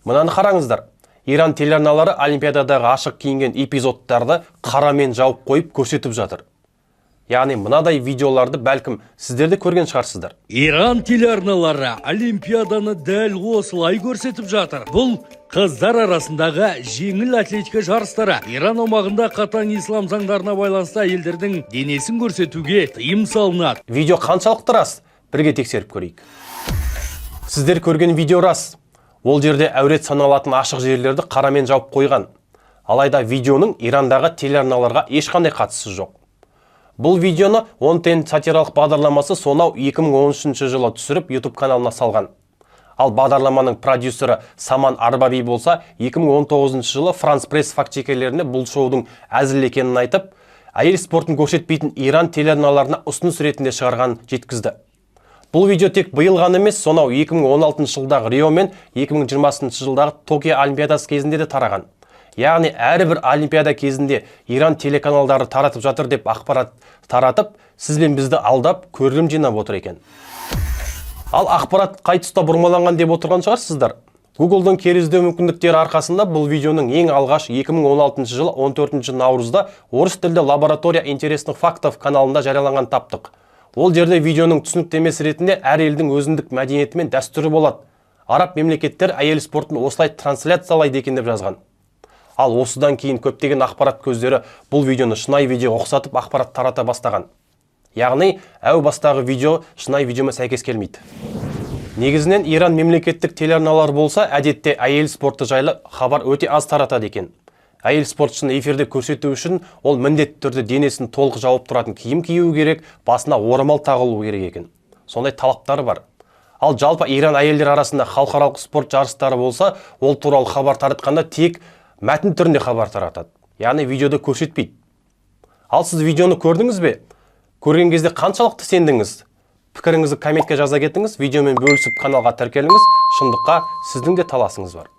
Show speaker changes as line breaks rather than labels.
Мынаны қараңыздар. Иран телеарналары Олимпиададағы ашық киінген эпизодтарды қарамен жауып қойып көрсетіп жатыр. Яғни мынадай видеоларды бәлкім сіздер де көрген шығарсыздар.
Иран телеарналары Олимпиаданы дәл осылай көрсетіп жатыр. Бұл қыздар арасындағы жеңіл атлетика жарыстары. Иран аумағында қатаң ислам заңдарына байланысты әйелдердің денесін көрсетуге тыйым салынады.
Видео қаншалықты рас? Бірге тексеріп көрейік. Сіздер көрген видео рас. Ол жерде әурет саналатын ашық жерлерді қарамен жауып қойған. Алайда видеоның Ирандағы телеарналарға ешқандай қатысы жоқ. Бұл видеоны 10 сатиралық бағдарламасы сонау 2013 жылы түсіріп YouTube каналына салған. Ал бағдарламаның продюсері Саман Арбаби болса, 2019 жылы France Press фактчекерлеріне бұл шоудың әзіл екенін айтып, әйел спортын көрсетпейтін Иран телеарналарына ұсыныс ретінде шығарған жеткізді. Бұл видео тек биыл ғана емес, сонау 2016 жылдағы Рио мен 2020 жылдағы Токио Олимпиадасы кезінде де тараған. Яғни әрбір Олимпиада кезінде Иран телеканалдары таратып жатыр деп ақпарат таратып, сіз бен бізді алдап, көрілім жинап отыр екен. Ал ақпарат қай тұста бұрмаланған деп отырған шығарсыздар. Google-дың керіздеу мүмкіндіктері арқасында бұл видеоның ең алғаш 2016 жылы 14 наурызда орыс тілді лаборатория интересных фактов каналында жарияланған таптық. Ол жерде видеоның түсініктемесі ретінде әр елдің өзіндік мәдениеті мен дәстүрі болады. Араб мемлекеттер әйел спортын осылай трансляциялайды екен деп жазған. Ал осыдан кейін көптеген ақпарат көздері бұл видеоны шынайы видео ұқсатып ақпарат тарата бастаған. Яғни, әу бастағы видео шынайы видеома сәйкес келмейді. Негізінен Иран мемлекеттік телеарналар болса, әдетте әйел спорты жайлы хабар өте аз таратады екен. Әйел спортшыны эфирде көрсету үшін ол міндетті түрде денесін толық жауып тұратын киім кию керек, басына орамал тағылу керек екен. Сондай талаптары бар. Ал жалпы Иран әйелдер арасында халықаралық спорт жарыстары болса, ол туралы хабар таратқанда тек мәтін түрінде хабар таратады. Яғни видеода көрсетпейді. Ал сіз видеоны көрдіңіз бе? Көрген кезде қаншалықты сендіңіз? Пікіріңізді комментке жаза кетіңіз, видеомен бөлісіп каналға тіркеліңіз. Шындыққа сіздің де таласыңыз бар.